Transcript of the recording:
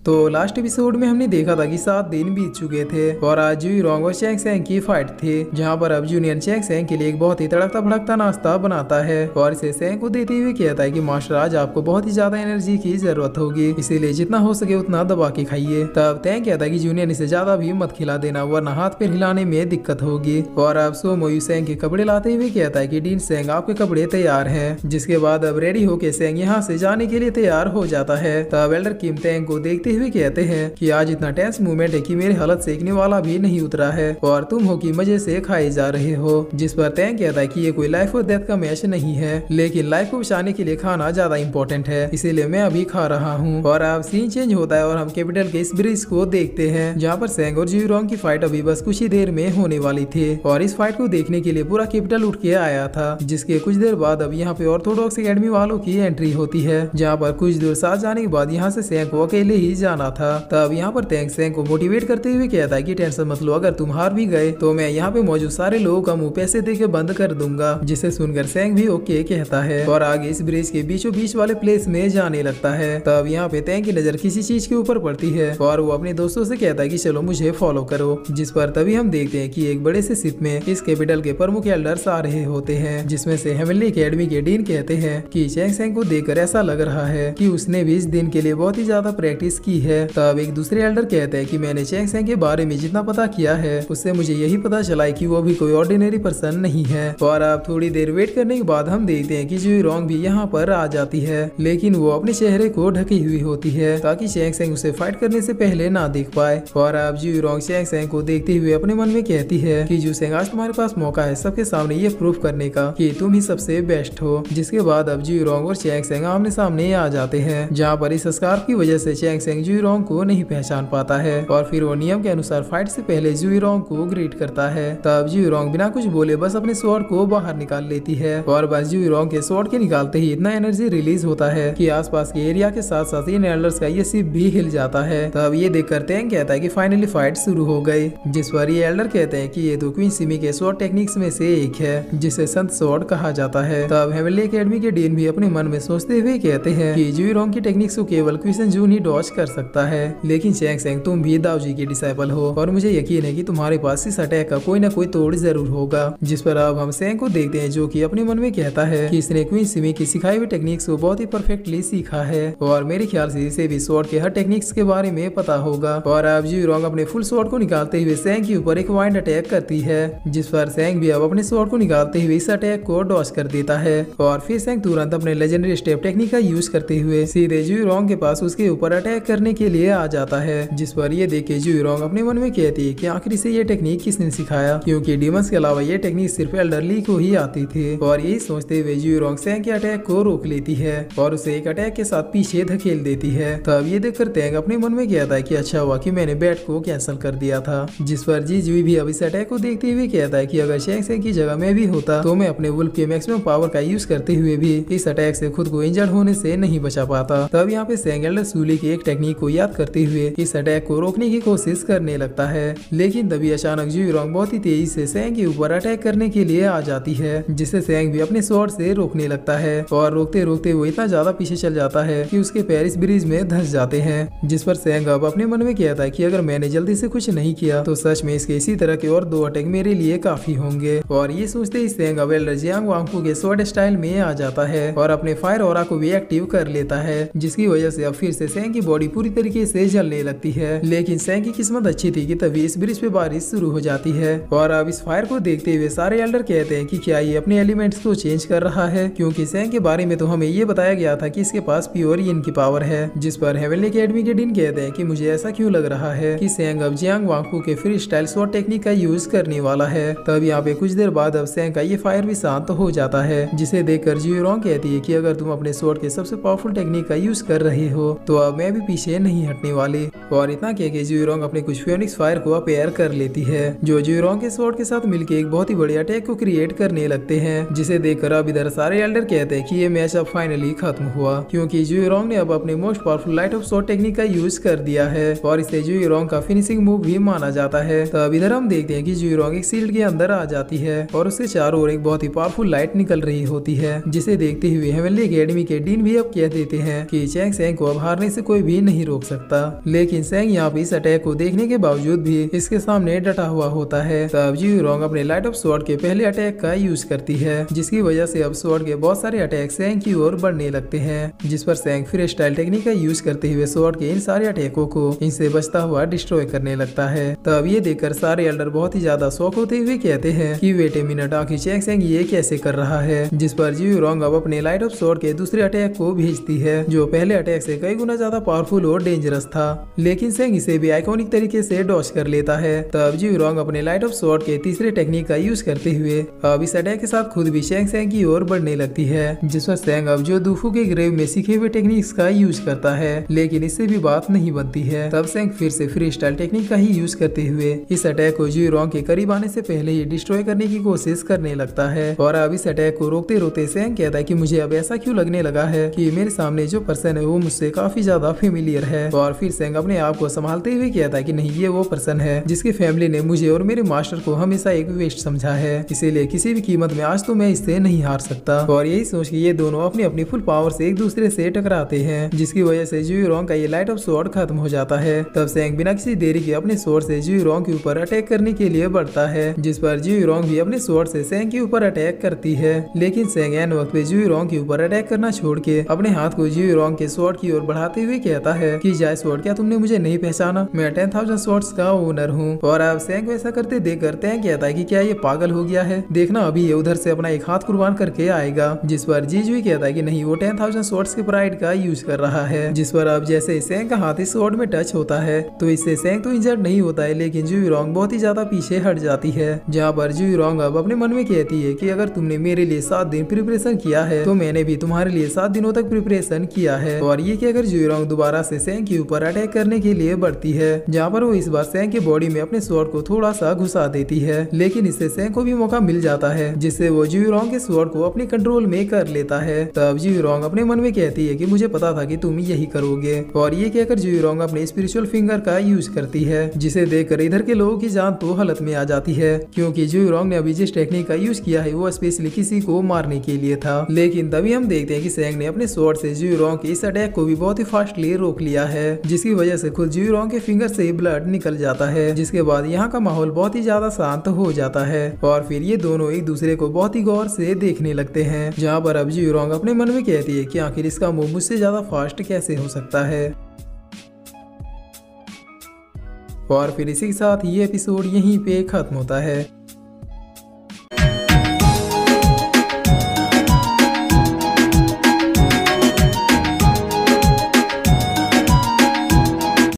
तो last episode में हमने देखा था कि 7 दिन बीत चुके थे और आज जू रोंग और चैंग सेंग की फाइट थी, जहां पर अब जूनियर चैंग सेंग के लिए एक बहुत ही तड़कता भड़कता नाश्ता बनाता है और इसे सेंग को देते हुए कहता है कि मास्टर आज आपको बहुत ही ज्यादा एनर्जी की जरूरत होगी, इसीलिए जितना हो सके उतना दबा के खाइए। तब तैंग कहता है कि जूनियर इसे ज्यादा भी मत खिला देना वरना हाथ पैर हिलाने में दिक्कत होगी। और अब सोमोयू सेंग के कपड़े लाते हुए कहता है कि डीन सेंग आपके कपड़े तैयार हैं। जिसके बाद अब रेडी होके सेंग यहाँ से जाने के लिए तैयार हो जाता है। तब एल्डर किम तैंग को देखते हुए कहते हैं कि आज इतना टेंस मूवमेंट है कि मेरे हालत सेकने वाला भी नहीं उतरा है और तुम हो कि मजे से खाए जा रहे हो। जिस पर तैंग कहता है कि ये कोई लाइफ और डेथ का मैच नहीं है, लेकिन लाइफ को बचाने के लिए खाना ज्यादा इम्पोर्टेंट है, इसीलिए मैं अभी खा रहा हूँ। और अब सीन चेंज होता है और हम कैपिटल के इस ब्रिज को देखते हैं, जहाँ पर सेंग और जू रोंग की फाइट अभी बस कुछ ही देर में होने वाली थी और इस फाइट को देखने के लिए पूरा कैपिटल उठ के आया था। जिसके कुछ देर बाद अब यहाँ पे ऑर्थोडॉक्स एकेडमी वालों की एंट्री होती है, जहाँ पर कुछ दूर साथ जाने के बाद यहाँ से सेंग को अकेले ही जाना था। तब यहाँ पर तैंग सेंग को मोटिवेट करते हुए कहता है कि टेंशन मत लो, अगर तुम हार भी गए तो मैं यहाँ पे मौजूद सारे लोगों का मुंह पैसे दे के बंद कर दूंगा। जिसे सुनकर सेंग भी ओके कहता है और आगे इस ब्रिज के बीचों बीच वाले प्लेस में जाने लगता है। तब यहाँ पे तैंग की नजर किसी चीज के ऊपर पड़ती है और वो अपने दोस्तों से कहता है कि चलो मुझे फॉलो करो। जिस पर तभी हम देखते हैं कि एक बड़े से शिप में इस कैपिटल के प्रमुख एल्डर्स आ रहे होते हैं, जिसमें से हेवनली एकेडमी के डीन कहते हैं कि चैंग सेंग को देखकर ऐसा लग रहा है कि उसने भी इस दिन के लिए बहुत ही ज्यादा प्रैक्टिस की है। तब एक दूसरे एल्डर कहते हैं कि मैंने चैंग सेंग के बारे में जितना पता किया है उससे मुझे यही पता चला है कि वो भी कोई ऑर्डिनरी पर्सन नहीं है। और अब थोड़ी देर वेट करने के बाद हम देखते हैं कि जू रोंग भी यहाँ पर आ जाती है, लेकिन वो अपने चेहरे को ढकी हुई होती है ताकि चैंग सेंग उसे फाइट करने से पहले ना देख पाए। और अब जू रोंग चैंग सेंग को देखते हुए अपने मन में कहती है कि जू सेंग आज तुम्हारे पास मौका है सबके सामने ये प्रूफ करने का कि तुम ही सबसे बेस्ट हो। जिसके बाद अब जू रोंग और चैंग सेंग आमने सामने आ जाते हैं, जहाँ पर इस स्कार्फ की वजह से चैंग सेंग जू रोंग को नहीं पहचान पाता है और फिर वो नियम के अनुसार फाइट से पहले जू रोंग को ग्रीट करता है। तब जू रोंग बिना कुछ बोले बस अपने स्वॉर्ड को बाहर निकाल लेती है और बस जू रोंग के स्वॉर्ड के निकालते ही इतना एनर्जी रिलीज होता है कि आसपास के एरिया के साथ साथ इन एल्डर्स का ये शिप भी हिल जाता है। तब ये देखकर तैंग कहता है कि फाइनली फाइट शुरू हो गई। जिस पर ये एल्डर कहते हैं कि ये तो क्वीन सिमी के स्वॉर्ड टेक्निक्स में से एक है, जिसे संत स्वॉर्ड कहा जाता है। तब हेवनली एकेडमी के डीन भी अपने मन में सोचते हुए कहते हैं कि जू रोंग की टेक्निक्स को केवल क्विसन जून ही डॉज कर सकता है, लेकिन चैंग सेंग तुम भी दाऊ जी के डिसाइपल हो और मुझे यकीन है कि तुम्हारे पास इस अटैक का कोई ना कोई तोड़ जरूर होगा। जिस पर अब हम सेंग को देखते हैं जो कि अपने मन में कहता है कि इसने क्वीन सिमी की सिखाई हुई टेक्निक्स को बहुत ही परफेक्टली सीखा है और मेरे ख्याल से इसे भी स्वॉर्ड के हर टेक्निक्स के बारे में पता होगा। और अब जू रोंग अपने फुल स्वॉर्ड को निकालते हुए सेंग के ऊपर एक वाइंड अटैक करती है, जिस पर सेंग भी अब अपने स्वॉर्ड को निकालते हुए इस अटैक को डॉज कर देता है और फिर सेंग तुरंत अपने लेजेंडरी स्टेप टेक्निक का यूज करते हुए सीधे जू रोंग के पास उसके ऊपर अटैक करने के लिए आ जाता है। जिस पर ये देख के जू रोंग अपने मन में कहती है कि आखिर से ये टेक्निक किसने सिखाया, क्योंकि डीमंस के अलावा ये टेक्निक सिर्फ एल्डर ली को ही आती थी। और यही सोचते हुए जू रोंग सेंग के अटैक को रोक लेती है और उसे एक अटैक के साथ पीछे धकेल देती है। तब ये देखकर तैंग अपने मन में कहता है कि अच्छा हुआ कि मैंने बैट को कैंसिल कर दिया था। जिस पर जी भी अब इस अटैक को देखते हुए कहता है कि अगर चैंग सेंग की जगह में भी होता तो मैं अपने वुल्फ के मैक्सिमम पावर का यूज करते हुए भी इस अटैक से खुद को इंजर्ड होने से नहीं बचा पाता। तब यहाँ पे सेंग एल्डर सूली की एक टेक्निक को याद करते हुए इस अटैक को रोकने की कोशिश करने लगता है, लेकिन तभी अचानक जू रोंग बहुत ही तेजी से सेंग के ऊपर अटैक करने के लिए आ जाती है, जिसे सेंग भी अपने स्वॉर्ड से रोकने लगता है और रोकते रोकते वो इतना ज्यादा पीछे चल जाता है कि उसके पैर इस ब्रिज में धंस जाते हैं। जिस पर सेंग अब अपने मन में कहता है कि अगर मैंने जल्दी से कुछ नहीं किया तो सच में इसके इसी तरह के और 2 अटैक मेरे लिए काफी होंगे। और ये सोचते ही सेंग अब एल्डर जियांग वांगफू के स्वॉर्ड स्टाइल में आ जाता है और अपने फायर ऑरा को भी एक्टिव कर लेता है, जिसकी वजह से अब फिर से सेंग की बॉडी पूरी तरीके से जलने लगती है। लेकिन सेंग की किस्मत अच्छी थी कि तभी इस ब्रिज पे बारिश शुरू हो जाती है और अब इस फायर को देखते हुए सारे एल्डर कहते हैं कि क्या ये अपने एलिमेंट्स को चेंज कर रहा है, क्योंकि सेंग के बारे में तो हमें ये बताया गया था कि इसके पास प्योर यिन की पावर है। जिस पर हेवनली एकेडमी के डीन कहते हैं कि मुझे ऐसा क्यों लग रहा है कि सेंग अब जियांग वांगफू के फ्री स्टाइल स्वॉर्ड टेक्निक का यूज करने वाला है। तब यहाँ पे कुछ देर बाद अब सेंग का ये फायर भी शांत हो जाता है, जिसे देखकर जू रोंग कहती है कि अगर तुम अपने स्वॉर्ड के सबसे पावरफुल टेक्निक का यूज कर रहे हो तो अब मैं भी पीछे नहीं हटने वाली। और इतना कह के जू रोंग अपने कुछ फियोनिक्स फायर को अपेयर कर लेती है, जो जू रोंग के स्वॉर्ड के साथ मिलकर एक बहुत ही बड़ी अटैक को क्रिएट करने लगते हैं, जिसे देखकर अब इधर सारे एल्डर कहते हैं कि ये मैच अब फाइनली खत्म हुआ, क्योंकि जू रोंग ने अब अपने most powerful light of sword technique का यूज कर दिया है और इसे जू रोंग का फिनिशिंग मूव भी माना जाता है। तब इधर हम देखते हैं कि जू रोंग एक शील्ड के अंदर आ जाती है और उससे चारों ओर एक बहुत ही पावरफुल लाइट निकल रही होती है, जिसे देखते हुए हेवनली एकेडमी के डीन भी अब कह देते हैं कि चैंग सेंग को अब हारने से कोई भी नहीं नहीं रोक सकता। लेकिन सेंग यहाँ पे इस अटैक को देखने के बावजूद भी इसके सामने डटा हुआ होता है। तब जी रोंग अपने लाइट ऑफ स्वॉर्ड के पहले अटैक का यूज करती है, जिसकी वजह से अब स्वॉर्ड के बहुत सारे अटैक सेंग की ओर बढ़ने लगते हैं, जिस पर सेंग फिर स्टाइल टेक्निक का यूज करते हुए स्वॉर्ड के इन सारे अटैकों को इनसे बचता हुआ डिस्ट्रॉय करने लगता है। तब ये देखकर सारे एल्डर बहुत ही ज्यादा शौक होते हुए कहते हैं कि वेट ए मिनट, आखिर चैंग सेंग ये कैसे कर रहा है। जिस पर जी रोंग अब अपने लाइट ऑफ स्वॉर्ड के दूसरे अटैक को भेजती है, जो पहले अटैक से कई गुना ज्यादा पावरफुल और डेंजरस था, लेकिन सेंग इसे भी आइकॉनिक तरीके से डॉज कर लेता है। तब जी रोंग अपने लाइट ऑफ स्वॉर्ड के तीसरे टेक्निक का यूज करते हुए अब इस अटैक के साथ खुद भी चैंग सेंग की ओर बढ़ने लगती है, जिस पर सेंग अब जो दूफू के ग्रेव में सीखे हुए टेक्निक्स का यूज करता है, लेकिन इससे भी बात नहीं बनती है। तब सेंग फिर से फ्री स्टाइल टेक्निक का ही यूज करते हुए इस अटैक को जी रोंग के करीब आने से पहले ही डिस्ट्रॉय करने की कोशिश करने लगता है। और अब इस अटैक को रोकते रोकते सेंग कहता है कि मुझे अब ऐसा क्यों लगने लगा है कि मेरे सामने जो पर्सन है वो मुझसे काफी ज्यादा फेमिलियर है। और फिर सेंग अपने आप को संभालते हुए कहता है कि नहीं, ये वो पर्सन है जिसकी फैमिली ने मुझे और मेरे मास्टर को हमेशा एक वेस्ट समझा है, इसीलिए किसी भी कीमत में आज तो मैं इससे नहीं हार सकता। और यही सोच के ये दोनों अपनी अपनी फुल पावर से एक दूसरे से टकराते हैं, जिसकी वजह से जी रोंग का ये लाइट ऑफ स्वॉर्ड खत्म हो जाता है। तब सेंग बिना किसी देरी के अपने स्वॉर्ड से जी रोंग के ऊपर अटैक करने के लिए बढ़ता है, जिस पर जी रोंग भी अपने स्वॉर्ड से सेंग के ऊपर अटैक करती है। लेकिन सेंग एन वक्त पे जी रोंग के ऊपर अटैक करना छोड़ के अपने हाथ को जी रोंग के स्वॉर्ड की ओर बढ़ाते हुए कहता है कि जाय स्वॉर्ड, क्या तुमने मुझे नहीं पहचाना? मैं 10,000 स्वॉर्ड्स का ओनर हूँ। और अब सेंग वैसा करते देख करते हैं कहता है कि क्या ये पागल हो गया है, देखना अभी ये उधर से अपना एक हाथ कुर्बान करके आएगा। जिस पर जीजुई कहता है कि नहीं, वो 10,000 स्वॉर्ड्स के प्राइड का यूज कर रहा है। जिस पर अब जैसे सेंग का हाथ इस स्वॉर्ड में टच होता है तो इससे सेंग तो इंजर्ड नहीं होता है, लेकिन जी रोंग बहुत ही ज्यादा पीछे हट जाती है। जहाँ पर जी रोंग अब अपने मन में कहती है कि अगर तुमने मेरे लिए 7 दिन प्रिपरेशन किया है तो मैंने भी तुम्हारे लिए 7 दिनों तक प्रिपरेशन किया है। और ये कहकर जी रोंग दोबारा से सेंग के ऊपर अटैक करने के लिए बढ़ती है, जहाँ पर वो इस बार सेंग के बॉडी में अपने स्वॉर्ड को थोड़ा सा घुसा देती है, लेकिन इससे सेंग को भी मौका मिल जाता है, जिससे वो जी रोंग के स्वॉर्ड को अपने कंट्रोल में कर लेता है। तब जी रोंग अपने मन में कहती है कि मुझे पता था कि तुम यही करोगे। और ये कहकर जी रोंग अपने स्पिरिचुअल फिंगर का यूज करती है, जिसे देखकर इधर के लोगों की जान तो हालत में आ जाती है, क्योंकि जी रोंग ने अभी जिस टेक्निक का यूज किया है वो स्पेशली किसी को मारने के लिए था। लेकिन तभी हम देखते हैं कि सेंग ने अपने स्वॉर्ड से जी रोंग के इस अटैक को भी बहुत ही फास्टली रोक लिया है, जिसकी वजह से खुद जी रोंग के फिंगर से ब्लड निकल जाता है। जिसके बाद यहाँ का माहौल बहुत ही ज्यादा शांत हो जाता है और फिर ये दोनों एक दूसरे को बहुत ही गौर से देखने लगते हैं, जहाँ पर अब जी रोंग अपने मन में कहती है कि आखिर इसका मूव मुझसे ज्यादा फास्ट कैसे हो सकता है। और फिर इसी के साथ ये एपिसोड यहीं पे खत्म होता है।